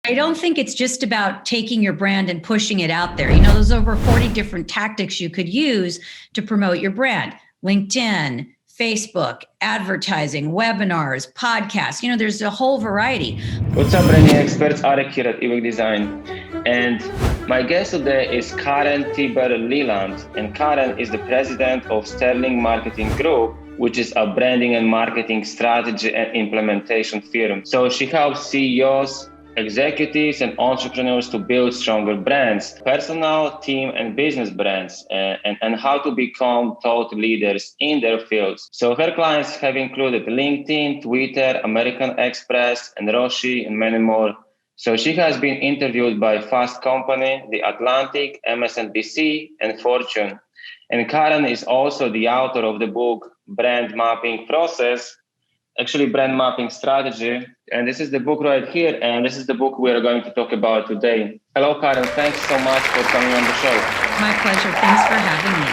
I don't think it's just about taking your brand and pushing it out there. There's over 40 different tactics you could use to promote your brand. LinkedIn, Facebook, advertising, webinars, podcasts. There's a whole variety. What's up, branding experts? Arek here at Ebaqdesign. And my guest today is Karen Leland. And Karen is the president of Sterling Marketing Group, which is a branding and marketing strategy and implementation firm. So she helps CEOs, executives, and entrepreneurs to build stronger brands, personal, team, and business brands, and how to become thought leaders in their fields. So her clients have included LinkedIn, Twitter, American Express, and Roshi, and many more. So she has been interviewed by Fast Company, The Atlantic, MSNBC, and Fortune. And Karen is also the author of the book Brand Mapping Process, actually Brand Mapping Strategy. And this is the book right here. And this is the book we are going to talk about today. Hello, Karen. Thanks so much for coming on the show. My pleasure. Thanks for having me.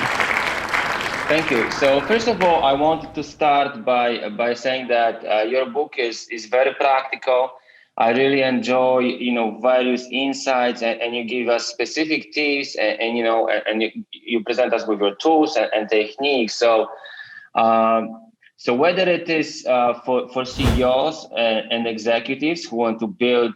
Thank you. So first of all, I wanted to start by saying that your book is very practical. I really enjoy, various insights, and you give us specific tips, and you present us with your tools and techniques. So whether it is for CEOs and executives who want to build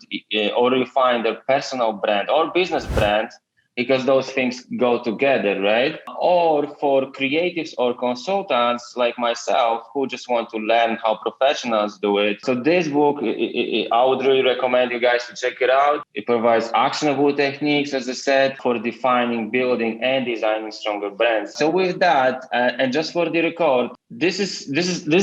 or refine their personal brand or business brand, because those things go together, right? Or for creatives or consultants like myself who just want to learn how professionals do it. So this book, I would really recommend you guys to check it out. It provides actionable techniques, as I said, for defining, building, and designing stronger brands. So with that, and just for the record, this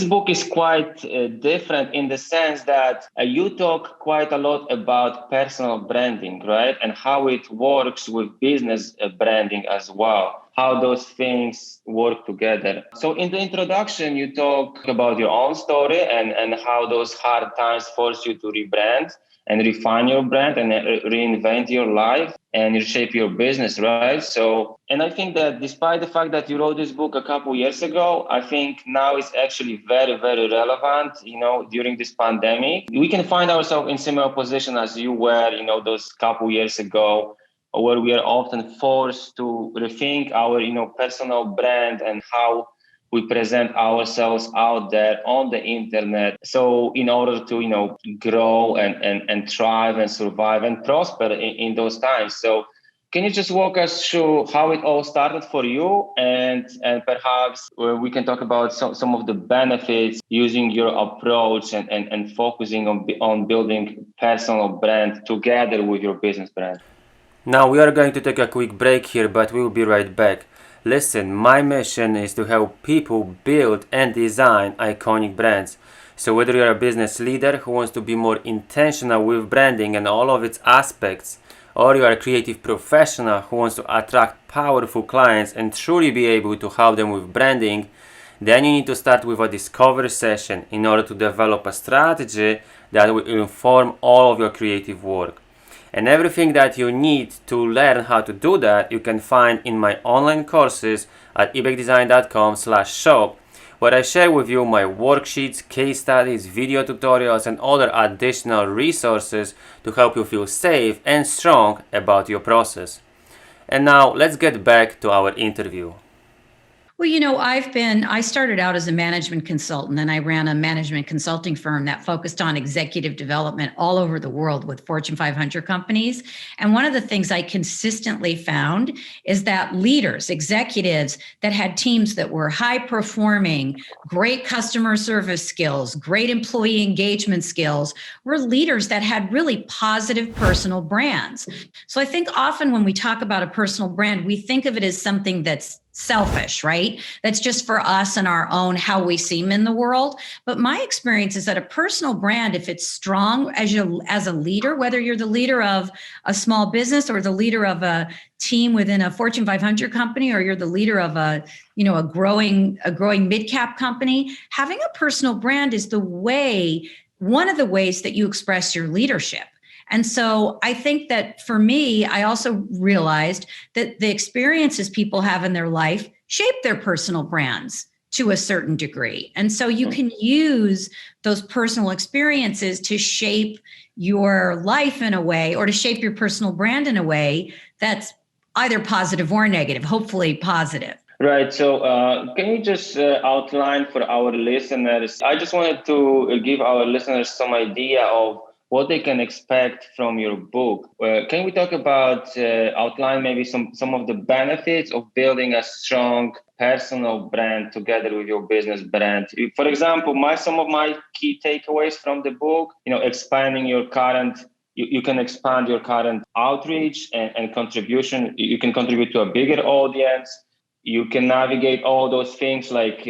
book is quite different in the sense that you talk quite a lot about personal branding, right? And how it works with business branding as well, how those things work together. So in the introduction, you talk about your own story and how those hard times force you to rebrand and refine your brand and reinvent your life and reshape your business, right? So, and I think that despite the fact that you wrote this book a couple years ago, I think now it's actually very, very relevant, during this pandemic. We can find ourselves in similar position as you were, those couple years ago, where we are often forced to rethink our, personal brand and how we present ourselves out there on the internet. So in order to, grow and thrive and survive and prosper in those times. So can you just walk us through how it all started for you? And perhaps we can talk about some of the benefits using your approach and focusing on building personal brand together with your business brand. Now we are going to take a quick break here, but we'll be right back. Listen, my mission is to help people build and design iconic brands. So whether you're a business leader who wants to be more intentional with branding and all of its aspects, or you are a creative professional who wants to attract powerful clients and truly be able to help them with branding, then you need to start with a discovery session in order to develop a strategy that will inform all of your creative work. And everything that you need to learn how to do that, you can find in my online courses at ebaqdesign.com/shop, where I share with you my worksheets, case studies, video tutorials, and other additional resources to help you feel safe and strong about your process. And now let's get back to our interview. Well, I started out as a management consultant, and I ran a management consulting firm that focused on executive development all over the world with Fortune 500 companies. And one of the things I consistently found is that leaders, executives that had teams that were high performing, great customer service skills, great employee engagement skills, were leaders that had really positive personal brands. So I think often when we talk about a personal brand, we think of it as something that's selfish, right? That's just for us and our own, how we seem in the world. But my experience is that a personal brand, if it's strong as a leader, whether you're the leader of a small business or the leader of a team within a Fortune 500 company, or you're the leader of a growing mid-cap company, having a personal brand is one of the ways that you express your leadership. And so I think that for me, I also realized that the experiences people have in their life shape their personal brands. to a certain degree. And so you can use those personal experiences to shape your life in a way, or to shape your personal brand in a way that's either positive or negative, hopefully positive. Right. So can you just outline for our listeners? I just wanted to give our listeners some idea of what they can expect from your book. Can we talk about outline maybe some of the benefits of building a strong personal brand together with your business brand? For example, some of my key takeaways from the book, expanding your current. You can expand your current outreach and contribution. You can contribute to a bigger audience. You can navigate all those things like,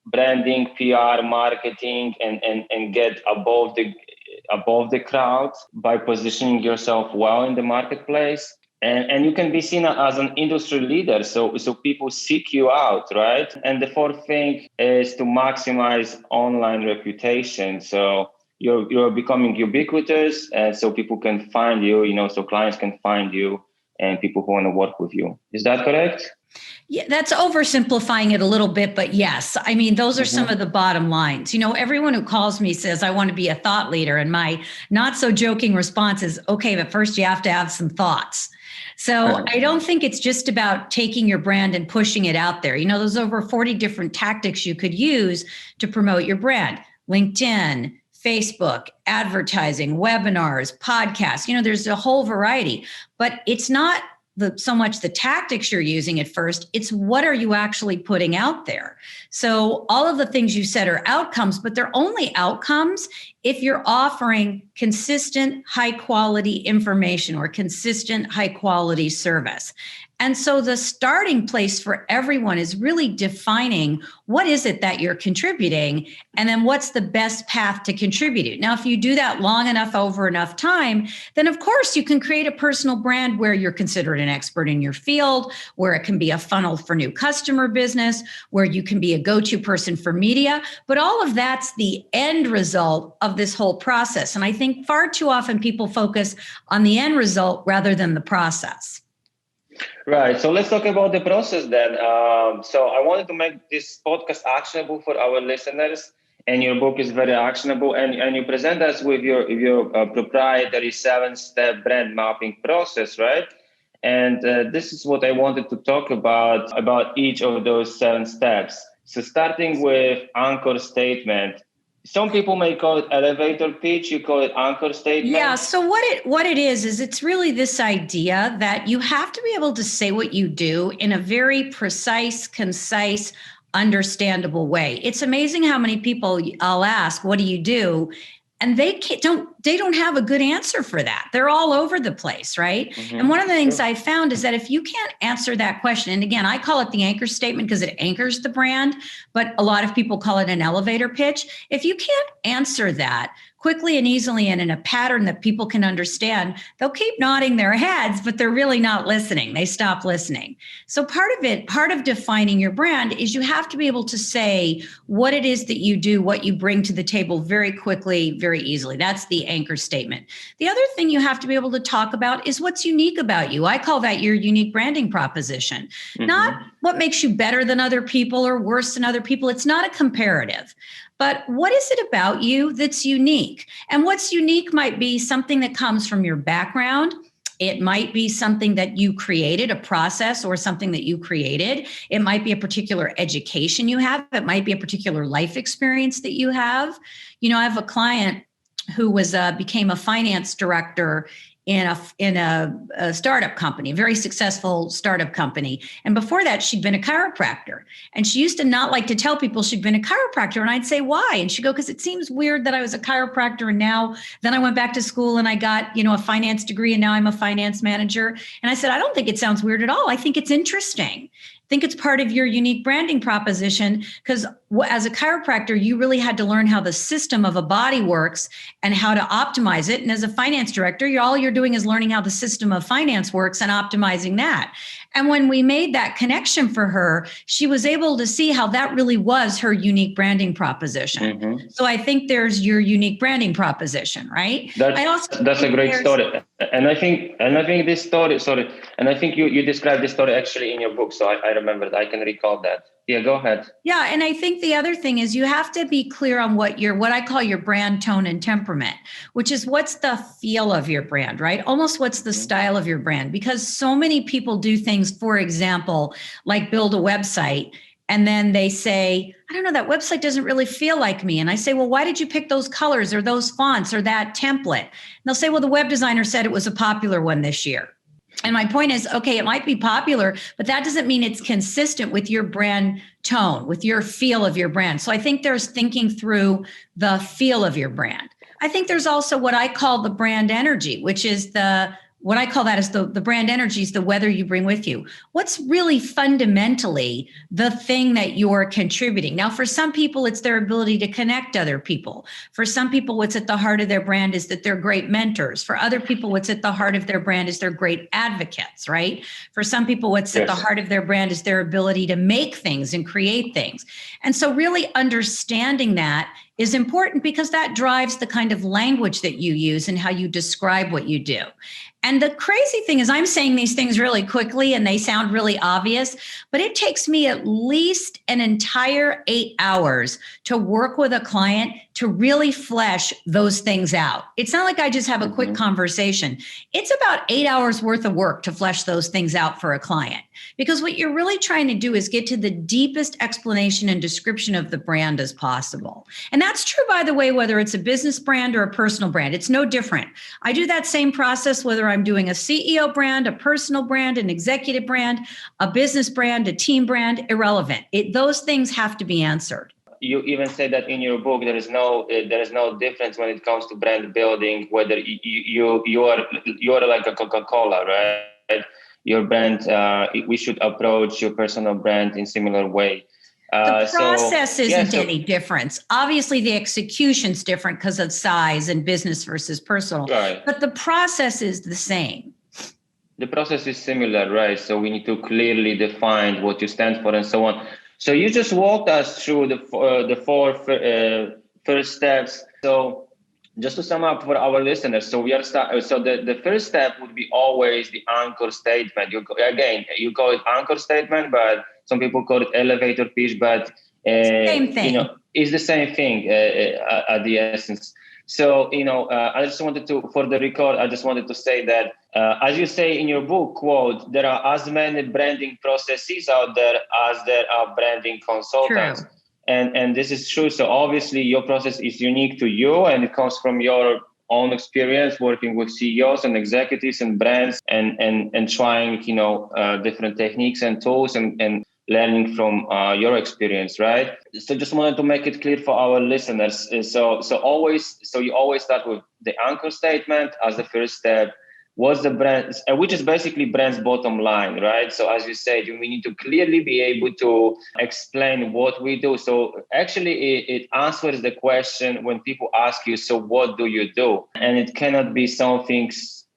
branding, PR, marketing, and get above the crowd by positioning yourself well in the marketplace. And you can be seen as an industry leader. So people seek you out, right? And the fourth thing is to maximize online reputation. So you're becoming ubiquitous, and so people can find you, so clients can find you and people who want to work with you. Is that correct? Yeah, that's oversimplifying it a little bit, but yes, I mean, those are some of the bottom lines. Everyone who calls me says, I want to be a thought leader. And my not so joking response is, okay, but first you have to have some thoughts. So I don't think it's just about taking your brand and pushing it out there. There's over 40 different tactics you could use to promote your brand. LinkedIn, Facebook, advertising, webinars, podcasts, there's a whole variety, but it's not so much the tactics you're using at first, it's what are you actually putting out there? So all of the things you said are outcomes, but they're only outcomes if you're offering consistent, high quality information or consistent, high quality service. And so the starting place for everyone is really defining what is it that you're contributing, and then what's the best path to contribute it. Now, if you do that long enough over enough time, then of course you can create a personal brand where you're considered an expert in your field, where it can be a funnel for new customer business, where you can be a go-to person for media. But all of that's the end result of this whole process. And I think far too often people focus on the end result rather than the process. Right. So let's talk about the process then. So I wanted to make this podcast actionable for our listeners, and your book is very actionable. And you present us with your proprietary 7-step brand mapping process, right? And this is what I wanted to talk about each of those 7 steps. So starting with anchor statement. Some people may call it elevator pitch. You call it anchor statement. Yeah. So what it is it's really this idea that you have to be able to say what you do in a very precise, concise, understandable way. It's amazing how many people I'll ask, what do you do? And they don't have a good answer for that. They're all over the place, right? Mm-hmm. And one of the things I found is that if you can't answer that question, and again, I call it the anchor statement because it anchors the brand, but a lot of people call it an elevator pitch. If you can't answer that quickly and easily and in a pattern that people can understand, they'll keep nodding their heads, but they're really not listening. They stop listening. So part of defining your brand is you have to be able to say what it is that you do, what you bring to the table very quickly, very easily. That's the anchor statement. The other thing you have to be able to talk about is what's unique about you. I call that your unique branding proposition. Mm-hmm. Not what makes you better than other people or worse than other people. It's not a comparative. But what is it about you that's unique? And what's unique might be something that comes from your background. It might be something that you created, a process or something that you created. It might be a particular education you have. It might be a particular life experience that you have. I have a client who became a finance director in a startup company, a very successful startup company. And before that, she'd been a chiropractor. And she used to not like to tell people she'd been a chiropractor. And I'd say, why? And she'd go, because it seems weird that I was a chiropractor. And then I went back to school and I got, a finance degree. And now I'm a finance manager. And I said, I don't think it sounds weird at all. I think it's interesting. I think it's part of your unique branding proposition, because as a chiropractor, you really had to learn how the system of a body works and how to optimize it. And as a finance director, all you're doing is learning how the system of finance works and optimizing that. And when we made that connection for her, she was able to see how that really was her unique branding proposition. Mm-hmm. So I think there's your unique branding proposition, right? That's a great story. And I think this story, and I think you described this story actually in your book. So I remember that. I can recall that. Yeah, go ahead. Yeah, and I think the other thing is you have to be clear on what I call your brand tone and temperament, which is what's the feel of your brand, right? Almost what's the style of your brand, because so many people do things, for example, like build a website and then they say, I don't know, that website doesn't really feel like me. And I say, well, why did you pick those colors or those fonts or that template? And they'll say, well, the web designer said it was a popular one this year. And my point is, okay, it might be popular, but that doesn't mean it's consistent with your brand tone, with your feel of your brand. So I think there's thinking through the feel of your brand. I think there's also what I call the brand energy, which is what I call that is the brand energy is the weather you bring with you. What's really fundamentally the thing that you're contributing? Now, for some people, it's their ability to connect other people. For some people, what's at the heart of their brand is that they're great mentors. For other people, what's at the heart of their brand is they're great advocates, right? For some people, what's at the heart of their brand is their ability to make things and create things. And so really understanding that is important because that drives the kind of language that you use and how you describe what you do. And the crazy thing is I'm saying these things really quickly and they sound really obvious, but it takes me at least an entire 8 hours to work with a client to really flesh those things out. It's not like I just have a quick conversation. It's about 8 hours worth of work to flesh those things out for a client. Because what you're really trying to do is get to the deepest explanation and description of the brand as possible. And that's true, by the way, whether it's a business brand or a personal brand. It's no different. I do that same process whether I'm doing a CEO brand, a personal brand, an executive brand, a business brand, a team brand, irrelevant. Those things have to be answered. You even say that in your book there is no difference when it comes to brand building, whether you are like a Coca-Cola, right? Your brand, we should approach your personal brand in similar way. The process isn't any difference. Obviously, the execution's different because of size and business versus personal, right. But the process is the same. The process is similar, right? So we need to clearly define what you stand for and so on. So you just walked us through the four first steps. So just to sum up for our listeners, so the first step would be always the anchor statement. You call it anchor statement, but some people call it elevator pitch, but same thing. It's the same thing at the essence. So, I just wanted to, for the record, I just wanted to say that, as you say in your book, quote, there are as many branding processes out there as there are branding consultants. True. And this is true. So obviously your process is unique to you and it comes from your own experience working with CEOs and executives and brands and trying, different techniques and tools and learning from your experience, right? So just wanted to make it clear for our listeners. So you always start with the anchor statement as the first step. What's the brand, which is basically brand's bottom line, right? So as you said, we need to clearly be able to explain what we do. So actually it answers the question when people ask you, so what do you do? And it cannot be something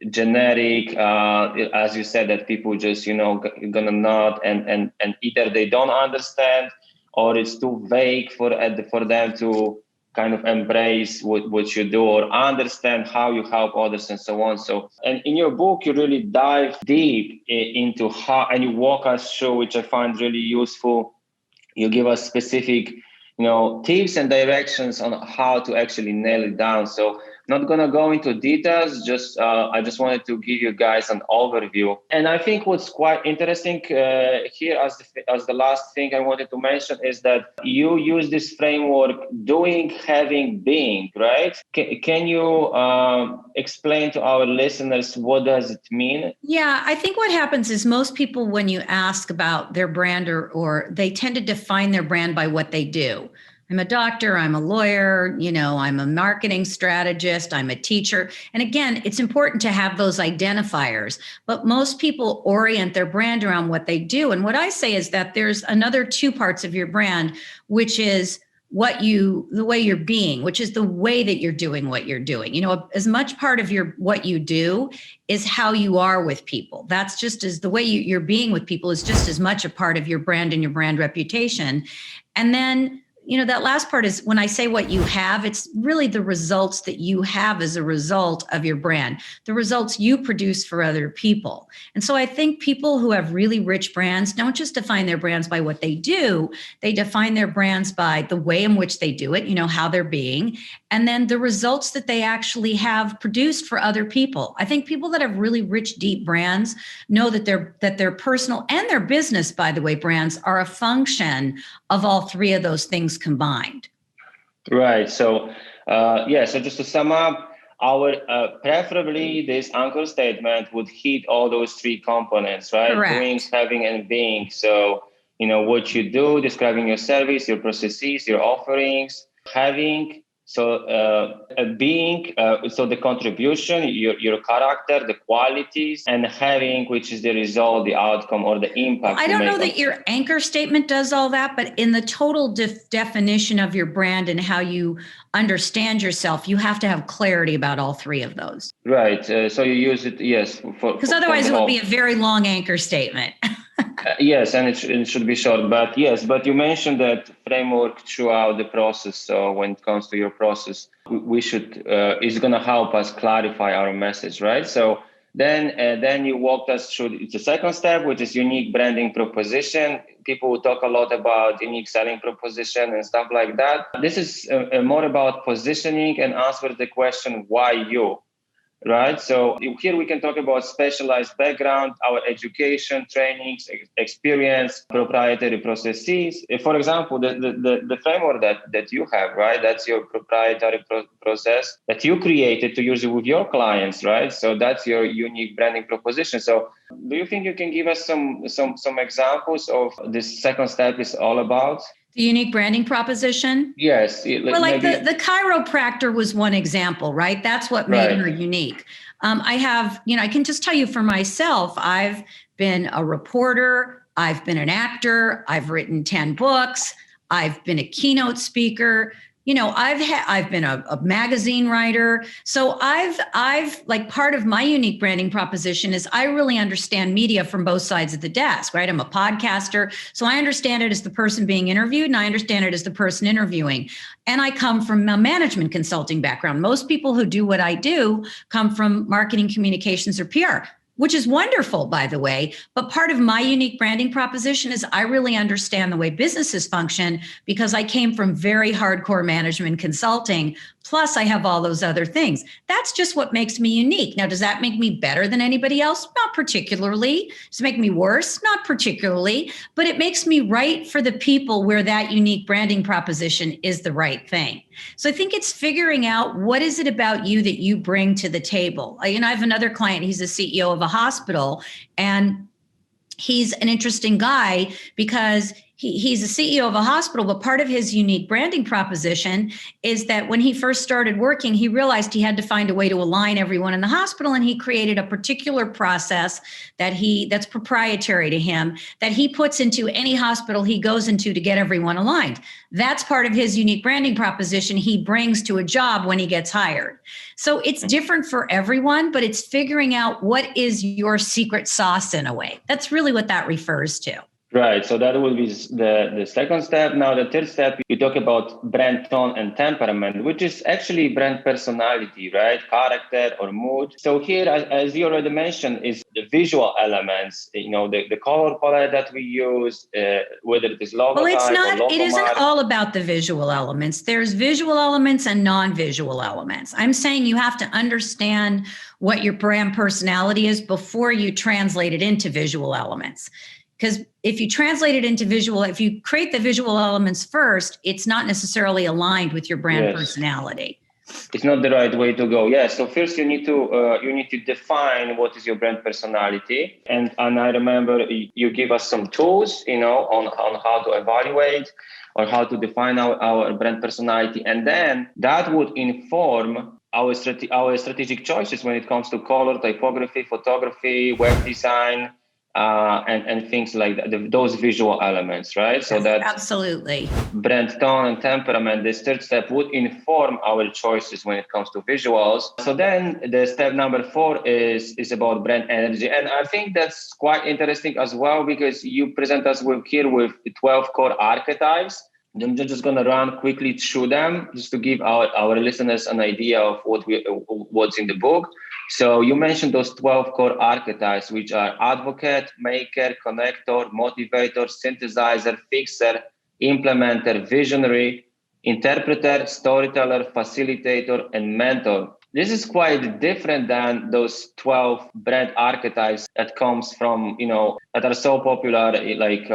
generic, as you said, that people just, gonna nod and either they don't understand or it's too vague for them to kind of embrace what you do or understand how you help others and so on. So, and in your book, you really dive deep into how, and you walk us through, which I find really useful. You give us specific, tips and directions on how to actually nail it down. So not going to go into details, I just wanted to give you guys an overview. And I think what's quite interesting here as the last thing I wanted to mention is that you use this framework, doing, having, being, right? Can you explain to our listeners what does it mean? Yeah, I think what happens is most people, when you ask about their brand or they tend to define their brand by what they do. I'm a doctor, I'm a lawyer, I'm a marketing strategist, I'm a teacher. And again, it's important to have those identifiers, but most people orient their brand around what they do. And what I say is that there's another two parts of your brand, which is the way you're being, which is the way that you're doing what you're doing. As much part of what you do is how you are with people. That's just as the way you're being with people is just as much a part of your brand and your brand reputation. And then that last part is when I say what you have, it's really the results that you have as a result of your brand, the results you produce for other people. And so I think people who have really rich brands don't just define their brands by what they do, they define their brands by the way in which they do it, how they're being, and then the results that they actually have produced for other people. I think people that have really rich, deep brands know that their personal and their business, by the way, brands are a function of all three of those things combined. Right. So, so just to sum up, our preferably this anchor statement would hit all those three components, right? Correct. Doing, having, and being. So, what you do, describing your service, your processes, your offerings, having. So being, so the contribution, your character, the qualities, and having, which is the result, the outcome, or the impact. I don't know that your anchor statement does all that, but in the total definition of your brand and how you understand yourself, you have to have clarity about all three of those. Right. So you use it, yes. Because otherwise it would be a very long anchor statement. Yes, and it should be short, but you mentioned that framework throughout the process. So when it comes to your process, we should is going to help us clarify our message, right? So then you walked us through the second step, which is unique branding proposition. People will talk a lot about unique selling proposition and stuff like that. This is more about positioning and answer the question, why you? Right. So here we can talk about specialized background, our education, trainings, experience, proprietary processes. For example, the framework that you have, right? That's your proprietary process that you created to use it with your clients, right? So that's your unique branding proposition. So do you think you can give us some examples of this second step is all about? The unique branding proposition? Yes. Well, like the chiropractor was one example, right? That's what made her unique. I can just tell you for myself, I've been a reporter, I've been an actor, I've written 10 books, I've been a keynote speaker. I've been a magazine writer. So I've like part of my unique branding proposition is I really understand media from both sides of the desk, right? I'm a podcaster. So I understand it as the person being interviewed and I understand it as the person interviewing. And I come from a management consulting background. Most people who do what I do come from marketing, communications, or PR, which is wonderful, by the way. But part of my unique branding proposition is I really understand the way businesses function because I came from very hardcore management consulting. Plus, I have all those other things. That's just what makes me unique. Now, does that make me better than anybody else? Not particularly. Does it make me worse? Not particularly. But it makes me right for the people where that unique branding proposition is the right thing. So I think it's figuring out what is it about you that you bring to the table. I have another client. He's a CEO of a hospital, and he's an interesting guy because he's a CEO of a hospital, but part of his unique branding proposition is that when he first started working, he realized he had to find a way to align everyone in the hospital, and he created a particular process that's proprietary to him that he puts into any hospital he goes into to get everyone aligned. That's part of his unique branding proposition he brings to a job when he gets hired. So it's different for everyone, but it's figuring out what is your secret sauce in a way. That's really what that refers to. Right. So that will be the second step. Now, the third step, you talk about brand tone and temperament, which is actually brand personality, right? Character or mood. So here, as you already mentioned, is the visual elements, the color palette that we use, whether it is logo. Well, it isn't all about the visual elements. There's visual elements and non-visual elements. I'm saying you have to understand what your brand personality is before you translate it into visual elements. Because if you translate it into if you create the visual elements first, it's not necessarily aligned with your brand personality. It's not the right way to go. Yeah. So first you need to define what is your brand personality. And I remember you give us some tools, on how to evaluate or how to define our brand personality. And then that would inform our strategic choices when it comes to color, typography, photography, web design, and things like that, those visual elements, right? Yes, so that absolutely brand tone and temperament, this third step would inform our choices when it comes to visuals. So then the step number 4 is about brand energy. And I think that's quite interesting as well, because you present us with 12 core archetypes I'm just going to run quickly through them just to give our listeners an idea of what's in the book. So you mentioned those 12 core archetypes, which are advocate, maker, connector, motivator, synthesizer, fixer, implementer, visionary, interpreter, storyteller, facilitator, and mentor. This is quite different than those 12 brand archetypes that comes from, that are so popular, like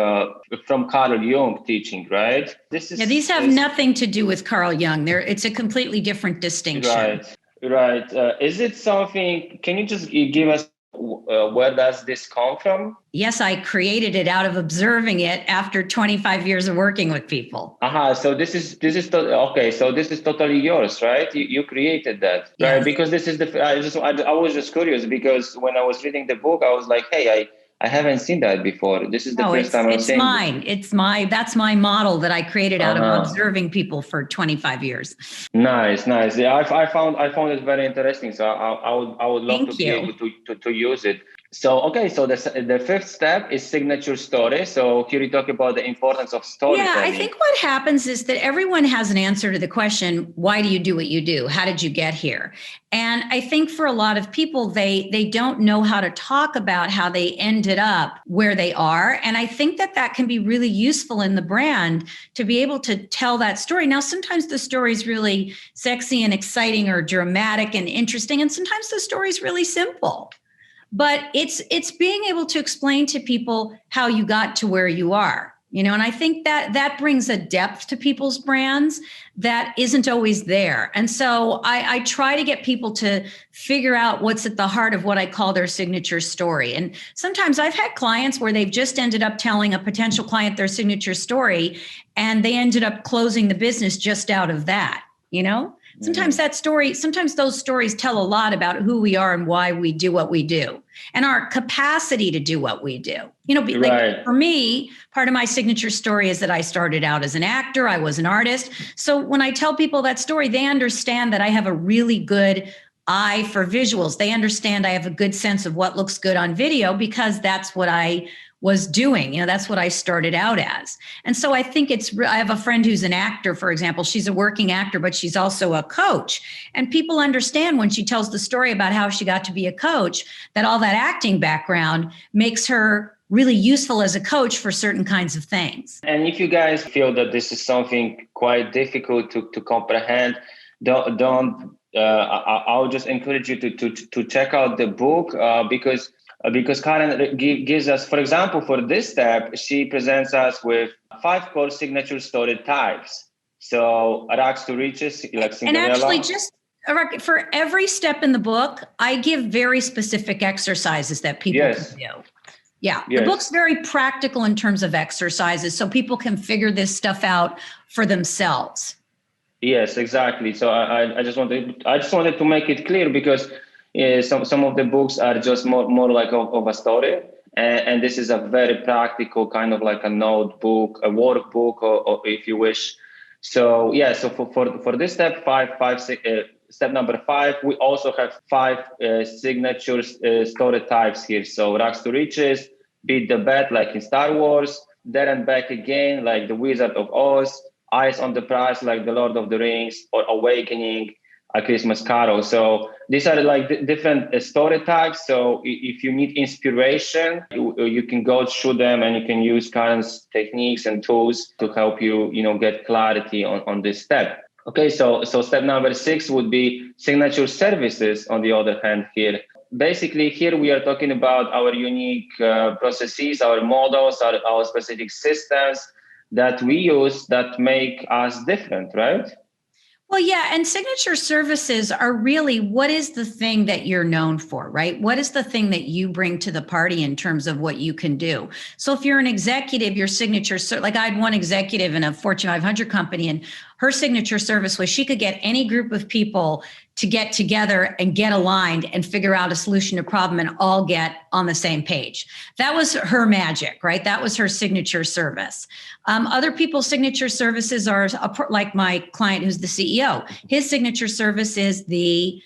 from Carl Jung teaching, right? These have nothing to do with Carl Jung. It's a completely different distinction. Right. Is it something, can you just give us where does this come from? Yes, I created it out of observing it after 25 years of working with people. So this is okay. So this is totally yours, right? You created that, yes. Right? Because this is I was just curious because when I was reading the book, I was like, hey, I haven't seen that before. This is the first time I'm seeing it's mine. That's my model that I created out of observing people for 25 years. Nice. Yeah, I found it very interesting. So I would love to be able to use it. So, okay. So the fifth step is signature story. So here you talk about the importance of storytelling. Yeah, I think what happens is that everyone has an answer to the question, why do you do what you do? How did you get here? And I think for a lot of people, they don't know how to talk about how they ended up where they are. And I think that can be really useful in the brand to be able to tell that story. Now, sometimes the story is really sexy and exciting or dramatic and interesting. And sometimes the story is really simple. But it's being able to explain to people how you got to where you are, and I think that brings a depth to people's brands that isn't always there. And so I try to get people to figure out what's at the heart of what I call their signature story. And sometimes I've had clients where they've just ended up telling a potential client their signature story, and they ended up closing the business just out of that, Sometimes those stories tell a lot about who we are and why we do what we do and our capacity to do what we do. Like for me, part of my signature story is that I started out as an actor. I was an artist. So when I tell people that story, they understand that I have a really good eye for visuals. They understand I have a good sense of what looks good on video because that's what I was doing. That's what I started out as. And so I think I have a friend who's an actor, for example. She's a working actor, but she's also a coach. And people understand when she tells the story about how she got to be a coach, that all that acting background makes her really useful as a coach for certain kinds of things. And if you guys feel that this is something quite difficult to comprehend, I'll just encourage you to check out the book because Karen gives us, for example, for this step, she presents us with 5 core signature story types. So rags to riches, like Cinderella. And actually, just for every step in the book, I give very specific exercises that people can do. Yeah, the book's very practical in terms of exercises, so people can figure this stuff out for themselves. Yes, exactly. So I just wanted to make it clear because some of the books are just more like of a story, and this is a very practical kind of like a notebook, a workbook, or if you wish. So for this step step number 5, we also have 5 signature story types here. So rags to riches, beat the bed like in Star Wars, there and back again like the Wizard of Oz, eyes on the prize like the Lord of the Rings, or awakening, A Christmas Carol. So these are like different story types. So if you need inspiration, you can go through them and you can use Karen's techniques and tools to help you, get clarity on this step. Okay, so step number 6 would be signature services. On the other hand, here, basically here we are talking about our unique processes, our models, our specific systems that we use that make us different, right? Well, yeah. And signature services are really, what is the thing that you're known for, right? What is the thing that you bring to the party in terms of what you can do? So if you're an executive, your signature, like I had one executive in a Fortune 500 company, and her signature service was she could get any group of people to get together and get aligned and figure out a solution to a problem and all get on the same page. That was her magic, right? That was her signature service. Other people's signature services are like my client who's the CEO. His signature service is the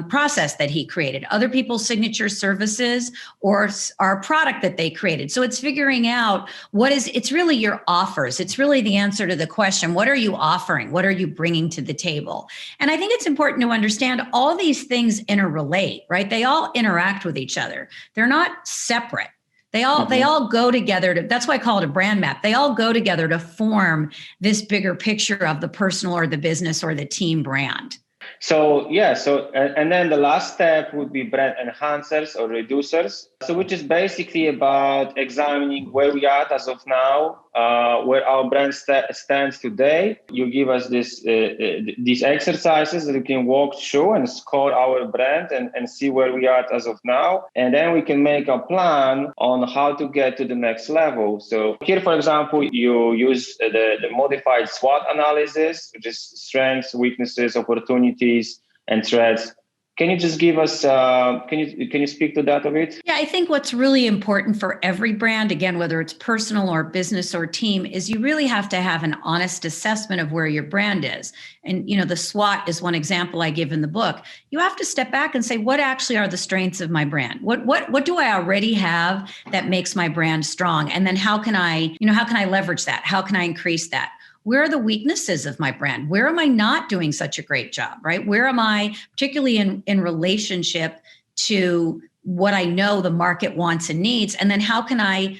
process that he created, other people's signature services, or our product that they created. So it's figuring out it's really your offers. It's really the answer to the question, what are you offering? What are you bringing to the table? And I think it's important to understand all these things interrelate, right? They all interact with each other. They're not separate. They all go together that's why I call it a brand map. They all go together to form this bigger picture of the personal or the business or the team brand. So and then the last step would be brand enhancers or reducers. So which is basically about examining where we are as of now, where our brand stands today. You give us these exercises that we can walk through and score our brand and see where we are as of now. And then we can make a plan on how to get to the next level. So here, for example, you use the modified SWOT analysis, which is strengths, weaknesses, opportunities, and threats. Can you just give us, can you speak to that a bit? Yeah, I think what's really important for every brand, again, whether it's personal or business or team, is you really have to have an honest assessment of where your brand is. And, the SWOT is one example I give in the book. You have to step back and say, what actually are the strengths of my brand? What do I already have that makes my brand strong? And then how can I leverage that? How can I increase that? Where are the weaknesses of my brand? Where am I not doing such a great job, right? Where am I, particularly in relationship to what I know the market wants and needs? And then how can I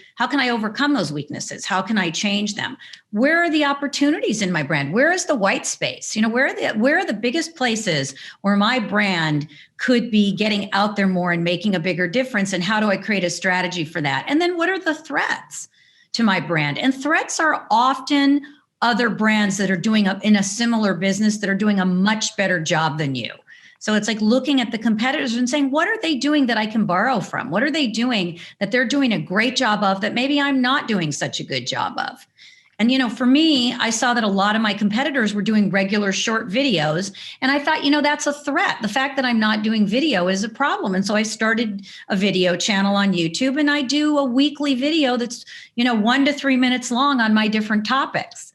overcome those weaknesses? How can I change them? Where are the opportunities in my brand? Where is the white space? Where are the biggest places where my brand could be getting out there more and making a bigger difference? And how do I create a strategy for that? And then what are the threats to my brand? And threats are often other brands that are doing in a similar business that are doing a much better job than you. So it's like looking at the competitors and saying, what are they doing that I can borrow from? What are they doing that they're doing a great job of that maybe I'm not doing such a good job of? And, for me, I saw that a lot of my competitors were doing regular short videos. And I thought, that's a threat. The fact that I'm not doing video is a problem. And so I started a video channel on YouTube, and I do a weekly video that's, 1 to 3 minutes long on my different topics.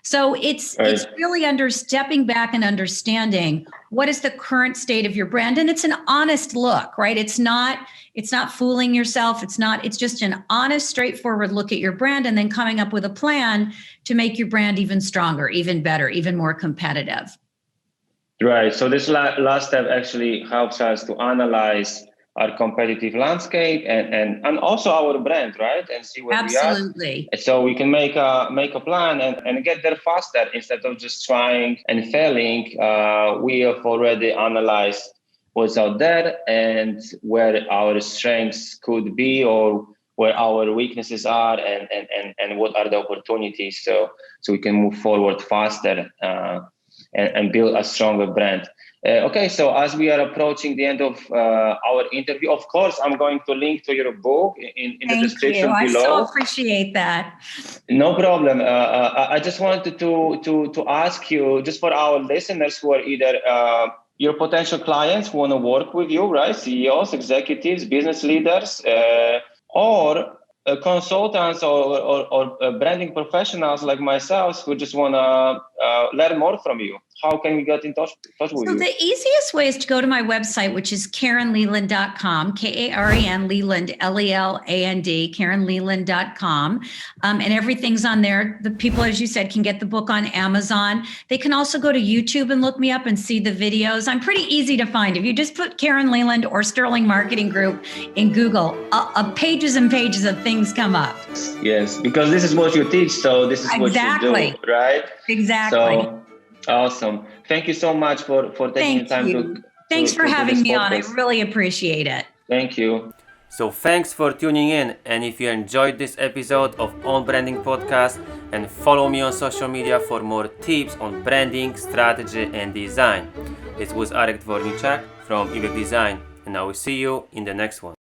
So it's really stepping back and understanding what is the current state of your brand. And it's an honest look, right? It's not fooling yourself. It's just an honest, straightforward look at your brand and then coming up with a plan to make your brand even stronger, even better, even more competitive. Right. So this last step actually helps us to analyze our competitive landscape and also our brand, right? And see where we are. Absolutely. So we can make a plan and get there faster instead of just trying and failing. We have already analyzed what's out there and where our strengths could be or where our weaknesses are and what are the opportunities. So we can move forward faster and build a stronger brand. Okay, so as we are approaching the end of our interview, of course, I'm going to link to your book in the description below. I so appreciate that. No problem. I just wanted to ask you, just for our listeners who are either your potential clients who want to work with you, right? CEOs, executives, business leaders, or consultants or branding professionals like myself who just want to learn more from you. How can we get in touch with you? So the easiest way is to go to my website, which is KarenLeland.com, Karen Leland, Leland, KarenLeland.com. And everything's on there. The people, as you said, can get the book on Amazon. They can also go to YouTube and look me up and see the videos. I'm pretty easy to find. If you just put Karen Leland or Sterling Marketing Group in Google, pages and pages of things come up. Yes, because this is what you teach. So this is what you do, right? Exactly. So, awesome. Thank you so much for taking the time Thanks for having me on. I really appreciate it. Thank you. So thanks for tuning in, and if you enjoyed this episode of On Branding Podcast, and follow me on social media for more tips on branding, strategy and design. This was Arek Dvornechuck from Ebaqdesign, and I will see you in the next one.